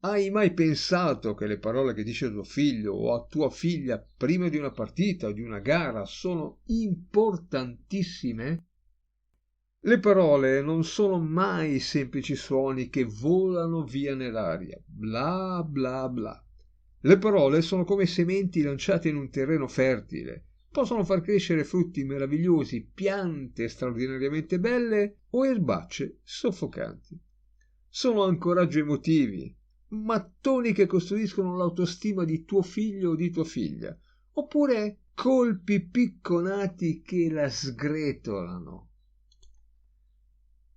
Hai mai pensato che le parole che dice tuo figlio o a tua figlia prima di una partita o di una gara sono importantissime? Le parole non sono mai semplici suoni che volano via nell'aria, bla bla bla. Le parole sono come sementi lanciate in un terreno fertile. Possono far crescere frutti meravigliosi, piante straordinariamente belle o erbacce soffocanti. Sono ancoraggi emotivi, mattoni che costruiscono l'autostima di tuo figlio o di tua figlia, oppure colpi picconati che la sgretolano.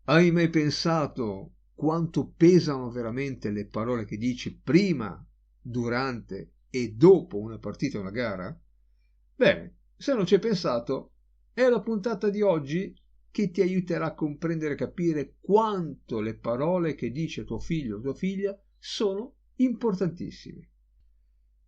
Hai mai pensato quanto pesano veramente le parole che dici prima, durante e dopo una partita o una gara? Bene, se non ci hai pensato, è la puntata di oggi che ti aiuterà a comprendere e capire quanto le parole che dice tuo figlio o tua figlia sono importantissime.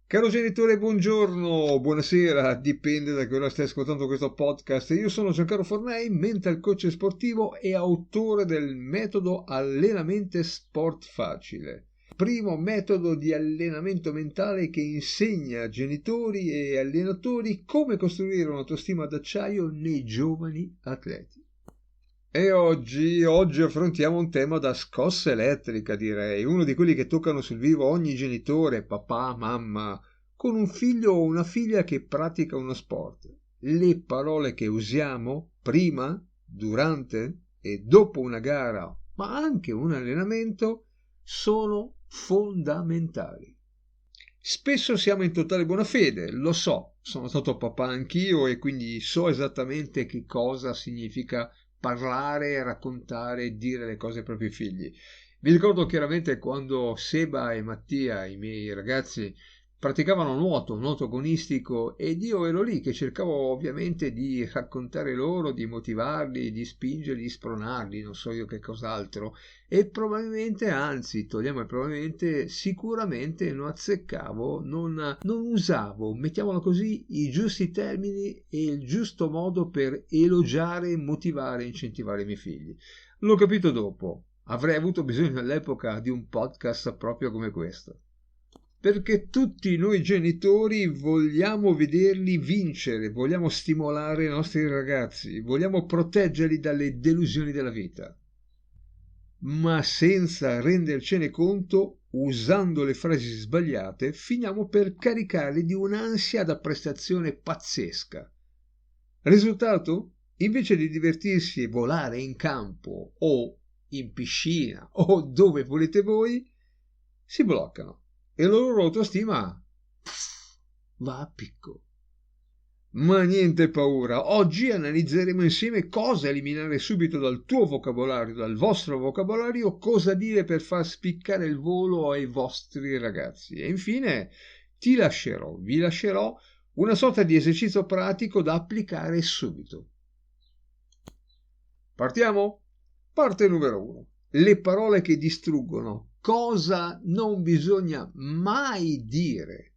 Caro genitore, buongiorno, buonasera, dipende da che ora stai ascoltando questo podcast. Io sono Giancarlo Fornei, mental coach sportivo e autore del metodo Allenamente Sport Facile, primo metodo di allenamento mentale che insegna a genitori e allenatori come costruire un'autostima d'acciaio nei giovani atleti. E oggi affrontiamo un tema da scossa elettrica, direi, uno di quelli che toccano sul vivo ogni genitore, papà, mamma, con un figlio o una figlia che pratica uno sport. Le parole che usiamo prima, durante e dopo una gara, ma anche un allenamento, sono fondamentali. Spesso siamo in totale buona fede, lo so, sono stato papà anch'io e quindi so esattamente che cosa significa parlare, raccontare, dire le cose ai propri figli. Mi ricordo chiaramente quando Seba e Mattia, i miei ragazzi, praticavano nuoto agonistico ed io ero lì che cercavo ovviamente di raccontare loro, di motivarli, di spingerli, di spronarli, non so io che cos'altro. E probabilmente, anzi, togliamo il probabilmente, sicuramente non azzeccavo, non usavo, mettiamolo così, i giusti termini e il giusto modo per elogiare, motivare e incentivare i miei figli. L'ho capito dopo. Avrei avuto bisogno all'epoca di un podcast proprio come questo. Perché tutti noi genitori vogliamo vederli vincere, vogliamo stimolare i nostri ragazzi, vogliamo proteggerli dalle delusioni della vita. Ma senza rendercene conto, usando le frasi sbagliate, finiamo per caricarli di un'ansia da prestazione pazzesca. Risultato? Invece di divertirsi e volare in campo o in piscina o dove volete voi, si bloccano e la loro autostima va a picco. Ma niente paura, oggi analizzeremo insieme cosa eliminare subito dal tuo vocabolario, dal vostro vocabolario, cosa dire per far spiccare il volo ai vostri ragazzi. E infine vi lascerò una sorta di esercizio pratico da applicare subito. Partiamo? Parte numero 1. Le parole che distruggono. Cosa non bisogna mai dire.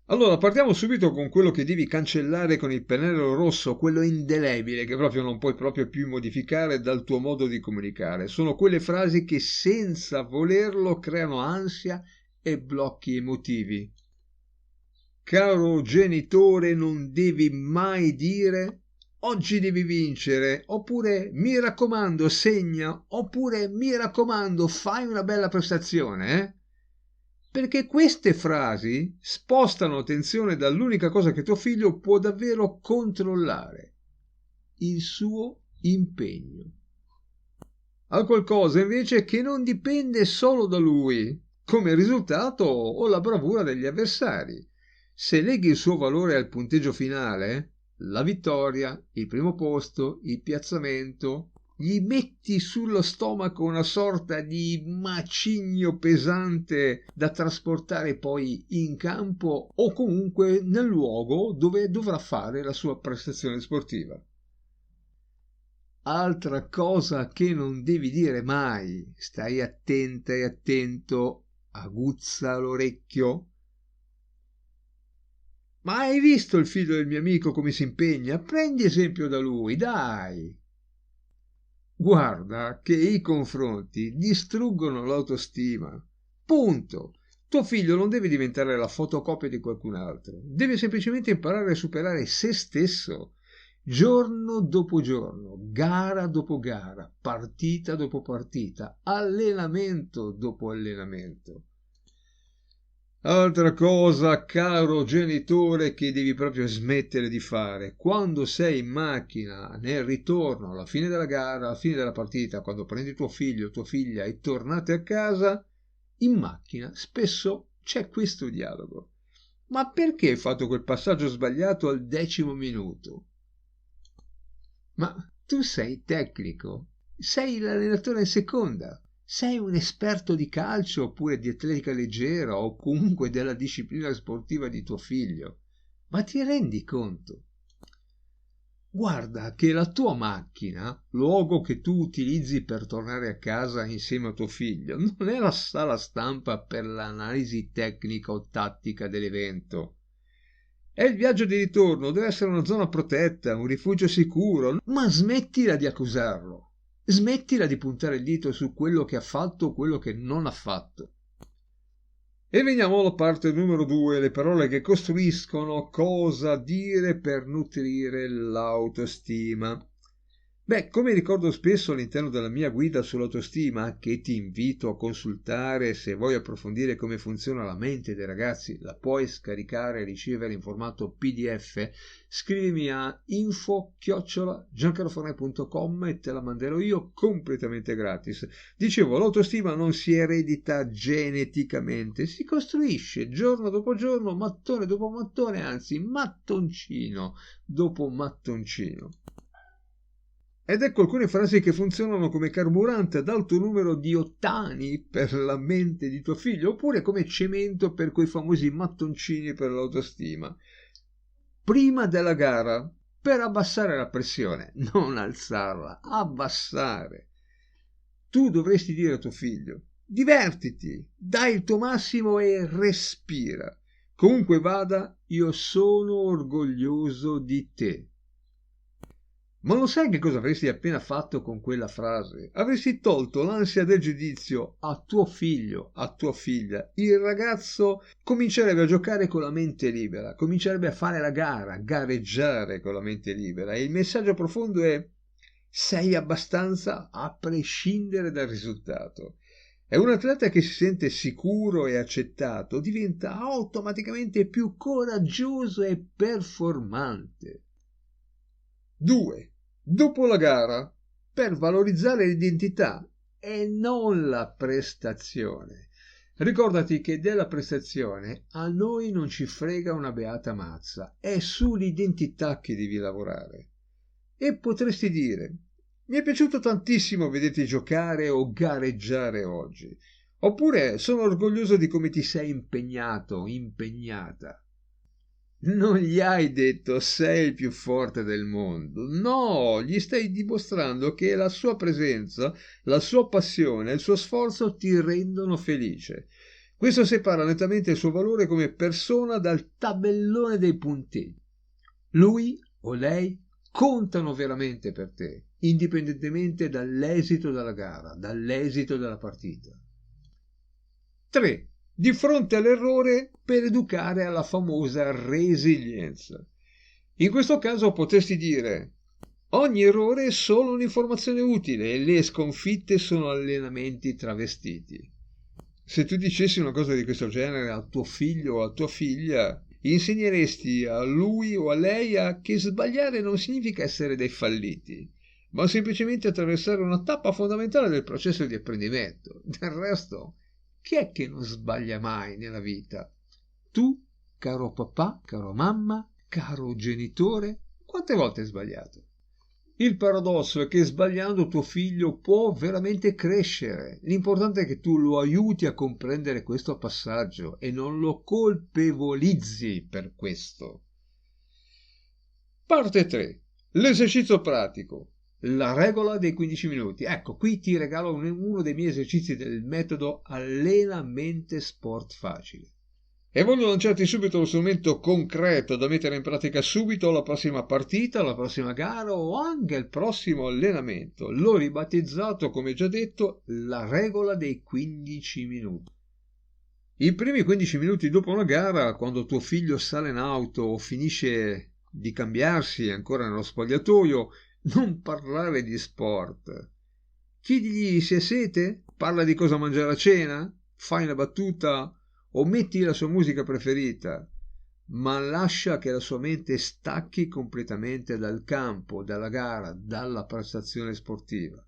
Allora, partiamo subito con quello che devi cancellare con il pennello rosso, quello indelebile che proprio non puoi proprio più modificare dal tuo modo di comunicare. Sono quelle frasi che senza volerlo creano ansia e blocchi emotivi. Caro genitore, non devi mai dire oggi devi vincere, oppure mi raccomando segna, oppure mi raccomando fai una bella prestazione, Perché queste frasi spostano attenzione dall'unica cosa che tuo figlio può davvero controllare, il suo impegno, a qualcosa invece che non dipende solo da lui, come risultato o la bravura degli avversari. Se leghi il suo valore al punteggio finale, la vittoria, il primo posto, il piazzamento, gli metti sullo stomaco una sorta di macigno pesante da trasportare poi in campo o comunque nel luogo dove dovrà fare la sua prestazione sportiva. Altra cosa che non devi dire mai, stai attenta e attento, aguzza l'orecchio. Ma hai visto il figlio del mio amico come si impegna? Prendi esempio da lui, dai! Guarda che i confronti distruggono l'autostima. Punto. Tuo figlio non deve diventare la fotocopia di qualcun altro, deve semplicemente imparare a superare se stesso, giorno dopo giorno, gara dopo gara, partita dopo partita, allenamento dopo allenamento. Altra cosa, caro genitore, che devi proprio smettere di fare: quando sei in macchina, nel ritorno, alla fine della gara, alla fine della partita, quando prendi tuo figlio o tua figlia e tornate a casa, in macchina spesso c'è questo dialogo: ma perché hai fatto quel passaggio sbagliato al 10° minuto? Ma tu sei tecnico, sei l'allenatore in seconda, sei un esperto di calcio oppure di atletica leggera o comunque della disciplina sportiva di tuo figlio, ma ti rendi conto? Guarda che la tua macchina, luogo che tu utilizzi per tornare a casa insieme a tuo figlio, non è la sala stampa per l'analisi tecnica o tattica dell'evento. È il viaggio di ritorno, deve essere una zona protetta, un rifugio sicuro, ma smettila di accusarlo, smettila di puntare il dito su quello che ha fatto o quello che non ha fatto. E veniamo alla parte numero 2, le parole che costruiscono, cosa dire per nutrire l'autostima. Beh, come ricordo spesso all'interno della mia guida sull'autostima, che ti invito a consultare se vuoi approfondire come funziona la mente dei ragazzi, la puoi scaricare e ricevere in formato PDF, scrivimi a info@giancarlofornet.com e te la manderò io completamente gratis. Dicevo, l'autostima non si eredita geneticamente, si costruisce giorno dopo giorno, mattone dopo mattone, anzi mattoncino dopo mattoncino. Ed ecco alcune frasi che funzionano come carburante ad alto numero di ottani per la mente di tuo figlio, oppure come cemento per quei famosi mattoncini per l'autostima. Prima della gara, per abbassare la pressione, non alzarla, abbassare, tu dovresti dire a tuo figlio: divertiti, dai il tuo massimo e respira. Comunque vada, io sono orgoglioso di te. Ma lo sai che cosa avresti appena fatto con quella frase? Avresti tolto l'ansia del giudizio a tuo figlio, a tua figlia. Il ragazzo comincerebbe a giocare con la mente libera, comincerebbe a fare la gara, gareggiare con la mente libera. E il messaggio profondo è: sei abbastanza a prescindere dal risultato. E un atleta che si sente sicuro e accettato diventa automaticamente più coraggioso e performante. 2. Dopo la gara, per valorizzare l'identità e non la prestazione. Ricordati che della prestazione a noi non ci frega una beata mazza, è sull'identità che devi lavorare. E potresti dire: mi è piaciuto tantissimo vederti giocare o gareggiare oggi, oppure sono orgoglioso di come ti sei impegnato, impegnata. Non gli hai detto sei il più forte del mondo, no, gli stai dimostrando che la sua presenza, la sua passione, il suo sforzo ti rendono felice. Questo separa nettamente il suo valore come persona dal tabellone dei punteggi. Lui o lei contano veramente per te, indipendentemente dall'esito della gara, dall'esito della partita. 3. Di fronte all'errore, per educare alla famosa resilienza. In questo caso potresti dire: ogni errore è solo un'informazione utile e le sconfitte sono allenamenti travestiti. Se tu dicessi una cosa di questo genere a tuo figlio o a tua figlia, insegneresti a lui o a lei che sbagliare non significa essere dei falliti, ma semplicemente attraversare una tappa fondamentale del processo di apprendimento. Del resto, chi è che non sbaglia mai nella vita? Tu, caro papà, caro mamma, caro genitore, quante volte hai sbagliato? Il paradosso è che sbagliando tuo figlio può veramente crescere. L'importante è che tu lo aiuti a comprendere questo passaggio e non lo colpevolizzi per questo. Parte 3. L'esercizio pratico. La regola dei 15 minuti. Ecco, qui ti regalo uno dei miei esercizi del metodo Allena Mente Sport Facile. E voglio lanciarti subito lo strumento concreto da mettere in pratica subito alla prossima partita, alla prossima gara o anche al prossimo allenamento. L'ho ribattezzato, come già detto, la regola dei 15 minuti. I primi 15 minuti dopo una gara, quando tuo figlio sale in auto o finisce di cambiarsi ancora nello spogliatoio, non parlare di sport. Chiedigli se ha sete, parla di cosa mangiare a cena, fai una battuta o metti la sua musica preferita, ma lascia che la sua mente stacchi completamente dal campo, dalla gara, dalla prestazione sportiva.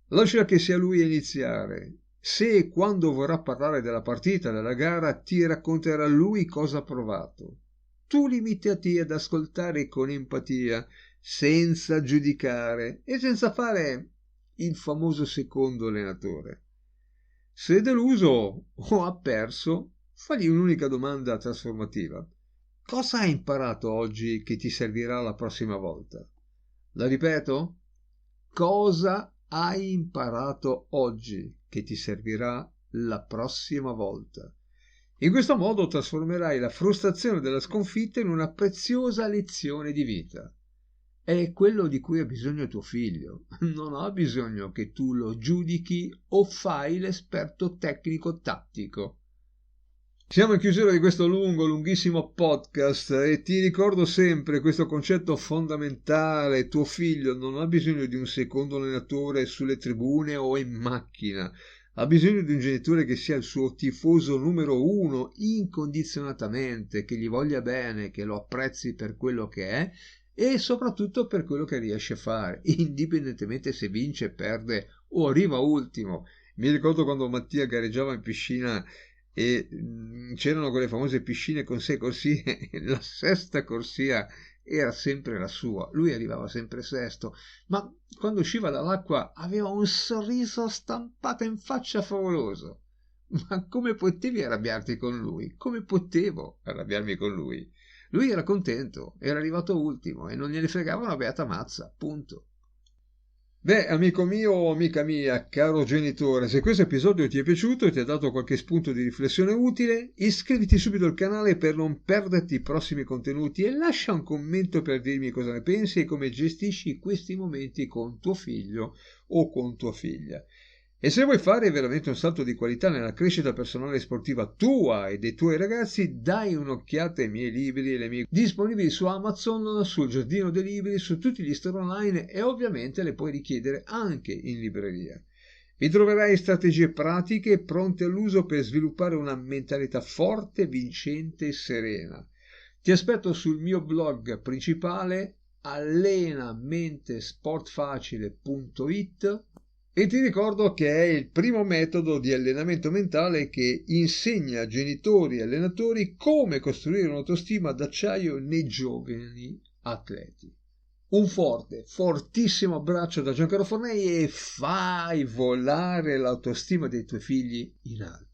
Lascia che sia lui a iniziare. Se e quando vorrà parlare della partita, della gara, ti racconterà lui cosa ha provato. Tu limitati ad ascoltare con empatia, senza giudicare e senza fare il famoso secondo allenatore. Se è deluso o ha perso, fagli un'unica domanda trasformativa. Cosa hai imparato oggi che ti servirà la prossima volta? La ripeto? Cosa hai imparato oggi che ti servirà la prossima volta? In questo modo trasformerai la frustrazione della sconfitta in una preziosa lezione di vita. È quello di cui ha bisogno tuo figlio. Non ha bisogno che tu lo giudichi o fai l'esperto tecnico-tattico. Siamo in chiusura di questo lunghissimo podcast e ti ricordo sempre questo concetto fondamentale: tuo figlio non ha bisogno di un secondo allenatore sulle tribune o in macchina, ha bisogno di un genitore che sia il suo tifoso numero uno incondizionatamente, che gli voglia bene, che lo apprezzi per quello che è e soprattutto per quello che riesce a fare, indipendentemente se vince, perde o arriva ultimo. Mi ricordo quando Mattia gareggiava in piscina e c'erano quelle famose piscine con 6 corsie, la sesta corsia era sempre la sua, lui arrivava sempre sesto, ma quando usciva dall'acqua aveva un sorriso stampato in faccia favoloso. Ma come potevi arrabbiarti con lui? Come potevo arrabbiarmi con lui? Lui era contento, era arrivato ultimo e non gliene fregava una beata mazza, punto. Beh, amico mio o amica mia, caro genitore, se questo episodio ti è piaciuto e ti ha dato qualche spunto di riflessione utile, iscriviti subito al canale per non perderti i prossimi contenuti e lascia un commento per dirmi cosa ne pensi e come gestisci questi momenti con tuo figlio o con tua figlia. E se vuoi fare veramente un salto di qualità nella crescita personale e sportiva tua e dei tuoi ragazzi, dai un'occhiata ai miei libri e le mie disponibili su Amazon, sul Giardino dei Libri, su tutti gli store online e ovviamente le puoi richiedere anche in libreria. Vi troverai strategie pratiche pronte all'uso per sviluppare una mentalità forte, vincente e serena. Ti aspetto sul mio blog principale allenamentesportfacile.it e ti ricordo che è il primo metodo di allenamento mentale che insegna a genitori e allenatori come costruire un'autostima d'acciaio nei giovani atleti. Un forte, fortissimo abbraccio da Giancarlo Fornei e fai volare l'autostima dei tuoi figli in alto.